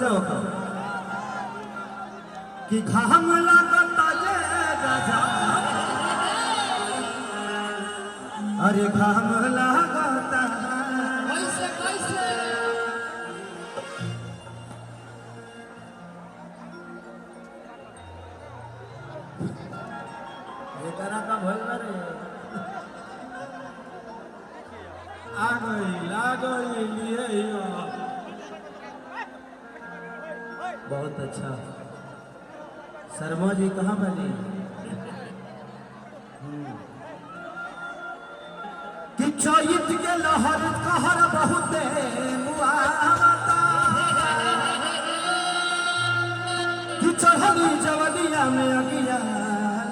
कैसे होगा कि घाम लगता ये राजा अरे घाम लगता कैसे कैसे ये करा का भइल रे आ गई लिए बहुत अच्छा शर्मा जी कहाँ बनी कि चैत के लहर कहर बहुत मुआवता कि चढ़ली जवनिया में अगिया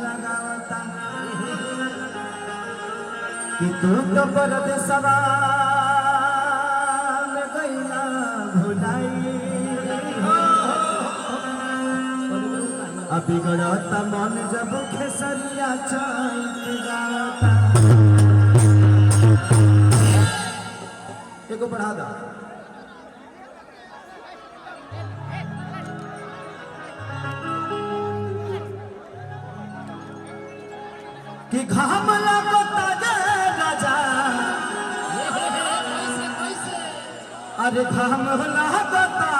लगावता कि तू तो परदेसवा में गईला भुलाई अभी गड़ता मन जब खेसरिया चैत गावता एको बढ़ा दो कि घाम लगता ये राजा कैसे कैसे अरे घाम लगता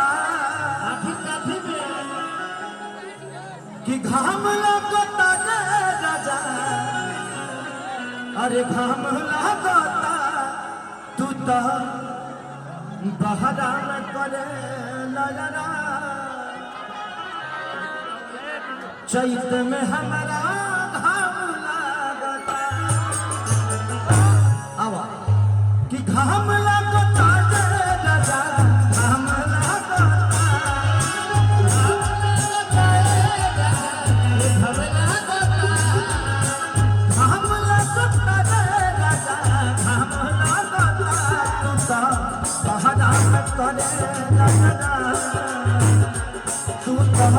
काफी में कि घाम लगता ये राजा अरे घाम लगता तू तो बहरा में करे ललना चैत में हमारा घाम लगता आवा कि घाम लगता ये राजा घाम लगता घाम लगता ये राजा घाम लगता तू तो बहरा में करे ललना तू तो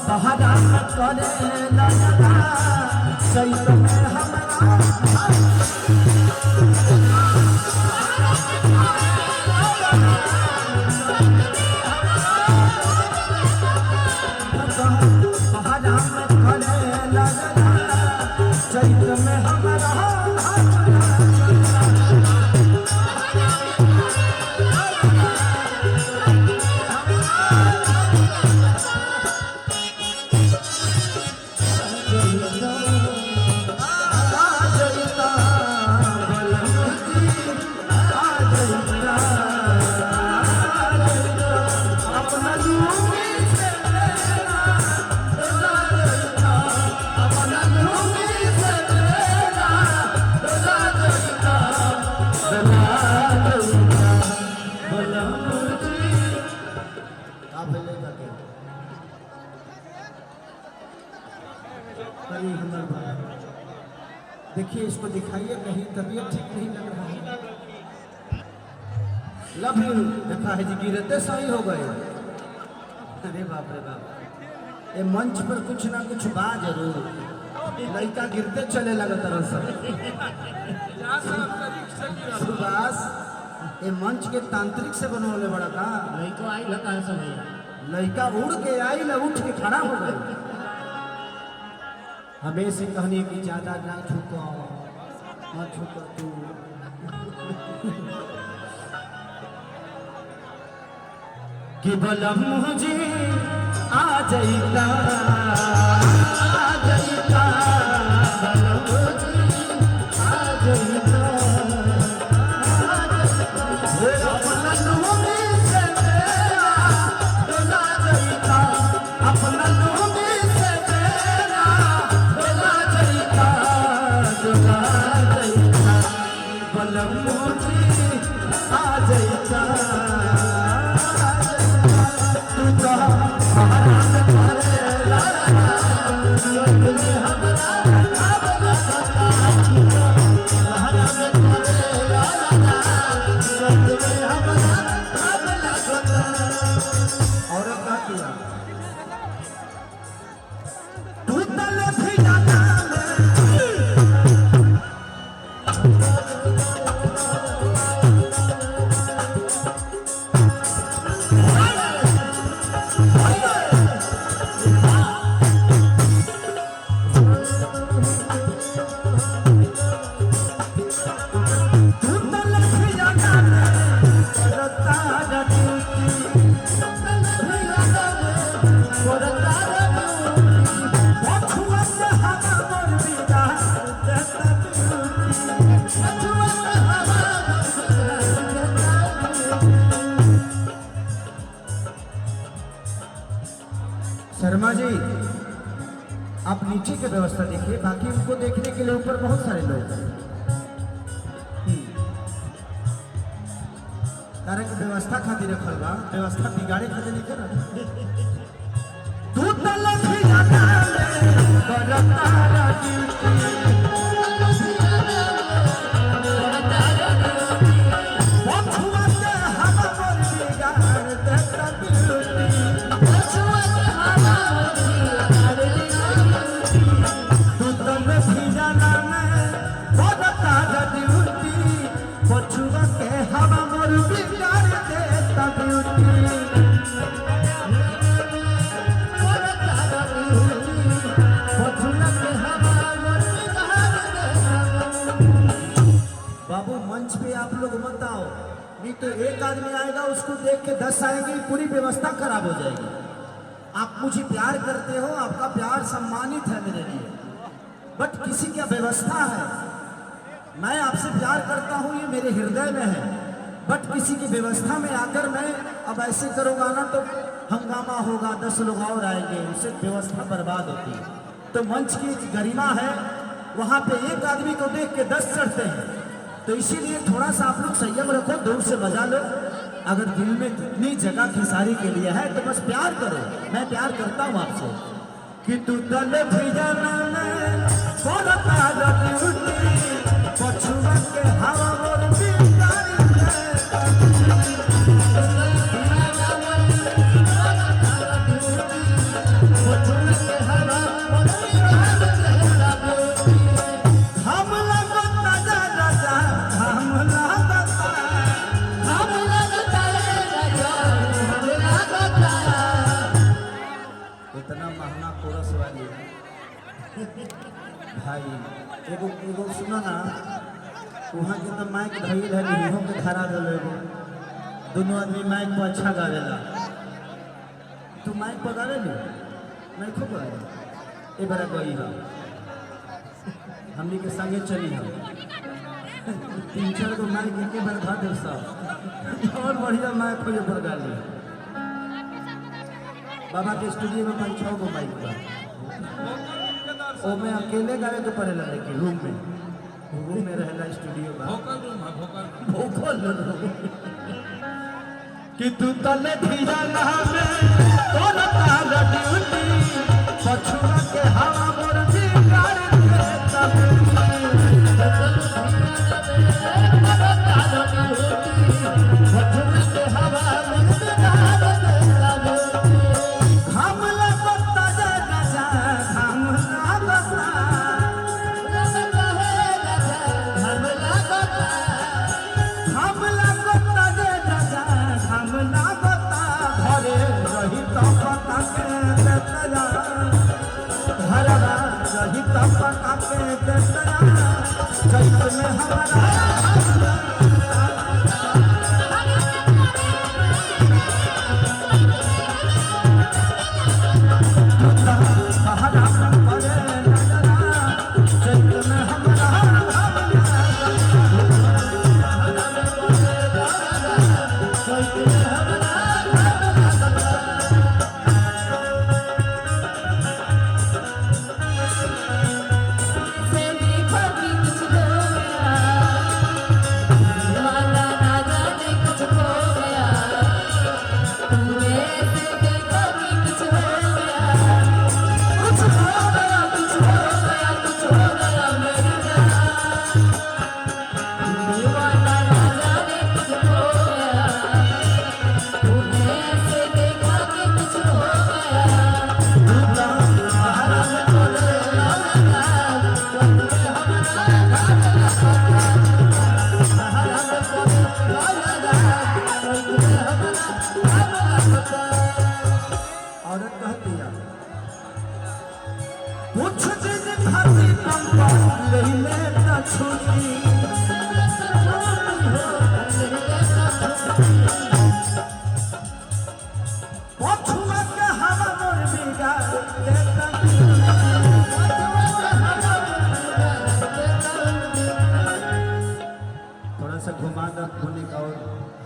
बहरा में करे ललना चैत में हमारा बहरा में करे ललना चैत में हमारा देखिए इसको दिखाइए कहीं तबीयत ठीक नहीं लग रहा है लव यू देखा है जी गिरते सही हो गए अरे बाप रे बाप ये मंच पर कुछ ना कुछ बा जरूर लड़का गिरते चले लगा तरह सब सुभाष ये मंच के तांत्रिक से बनौले बड़ा का लड़को आई लगा सब लड़का उड़ के आई ना उठ के खड़ा हो गए हमें से कहने की ज्यादा ना झुको मत झुको तू कि बलम मुझे आ जाइता आ जाइता बलम मुझे आ जाइता अपना लूंगी से मेरा डोला जाइता अपना लूंगी से मेरा डोला जाइता बलम मुझे आ जाइता तू तो हमारा शर्मा जी आप नीचे की व्यवस्था देखिए, बाकी उनको देखने के लिए ऊपर बहुत सारे लोग हैं। कारण की व्यवस्था खातिर रखल बा, व्यवस्था बिगाड़े खातिर नहीं करत। तू तल खिजाना में करता राजी बाबू मंच पे आप लोग मत आओ, नहीं तो एक आदमी आएगा उसको देख के 10 आएंगे, पूरी व्यवस्था खराब हो जाएगी। आप मुझे प्यार करते हो, आपका प्यार सम्मानित है मेरे लिए, बट किसी क्या व्यवस्था है। मैं आपसे प्यार करता हूँ, ये मेरे हृदय में है, बट किसी की व्यवस्था में आकर मैं अब ऐसे करूँगा ना तो हंगामा होगा, 10 लोग और आएंगे, उससे व्यवस्था बर्बाद होती है। तो मंच की एक गरिमा है, वहाँ पे एक आदमी को देख के 10 चढ़ते हैं। तो इसीलिए थोड़ा सा आप लोग संयम रखो, दूर से मजा लो। अगर दिल में इतनी जगह खिसारी के लिए है तो बस प्यार करो। मैं प्यार करता हूँ आपसे कि तू तल खिजाना में बोलता रही पछुआ के हवा मोर बिगाड़ी भाई। एगो एगो सुनो ना, वहाँ के तो माइक धइल है, निहो के खड़ा देलो एगो, दोनों आदमी माइक पर अच्छा गावेला। तू माइक पर गावे नी, मैं खूब गावे। ए बड़ा गई है, हमनी के संगे चली है, 3-4 गो माइक एक बार धा दे सब, और बढ़िया माइक पर ऊपर गा ली। बाबा के स्टूडियो में 5-6 गो माइक बा, ओ मैं अकेले गावे के पड़ेला, लेकिन रूम में रहेला स्टूडियो बा, भोकल रूम कि तू तले धीरा ना में तोला ताला ड्यूटी पछुआ के हवा मोर बिगाड़ के तब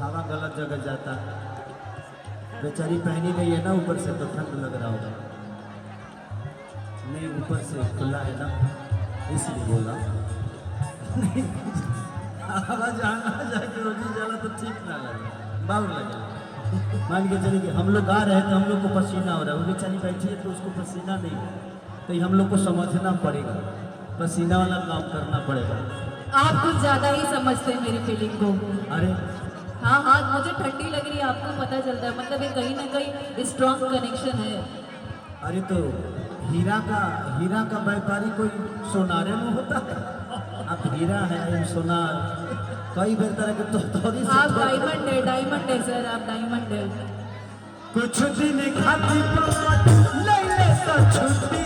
हवा गलत जगह जाता, बेचारी पहनी नहीं है ना ऊपर से, तो ठंड लग रहा होगा। नहीं ऊपर से खुला है ना इसलिए बोला। नहीं आवाज आना जाके रोटी जाला तो ठीक ना लगे, बाउर लगे। मान के चलिए कि हम लोग गा रहे हैं तो हम लोग को पसीना हो रहा है, वो बेचारी बैठी है तो उसको पसीना नहीं, तो ये हम लोग को समझना पड़ेगा, पसीना वाला काम करना पड़ेगा। आप कुछ ज्यादा ही समझते हैं मेरी फीलिंग को। अरे हाँ हाँ, मुझे ठंडी लग रही है, आपको पता चलता है, मतलब ये कहीं ना कहीं स्ट्रॉन्ग कनेक्शन है। अरे तो हीरा का व्यापारी कोई सोनारे में होता है, आप हीरा है सोनार कई बेर तरह के तोरी से आप डायमंड है सर, आप डायमंड है। कुछ दिन खातिर ले ले तो छुट्टी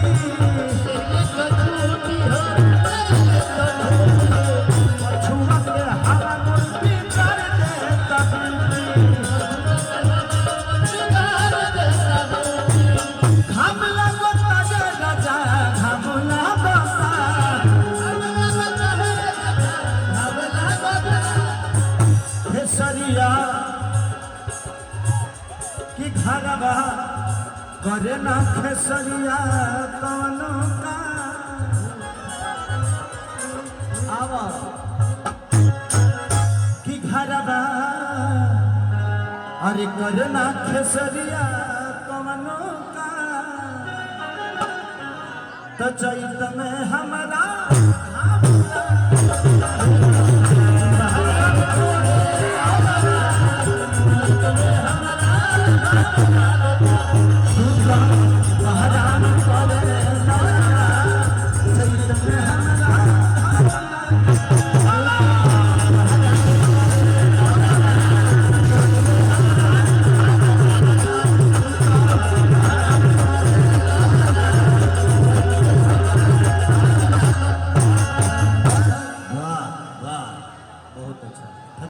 छुआ के हवा मुट्ठी कर देता घाम लगता राजा घाम लगता हे सरिया कि घरवा करे ना खेसरिया कौनो का आवा कि घरवा अरे करे ना खेसरिया कौनो का तो चैत में हमारा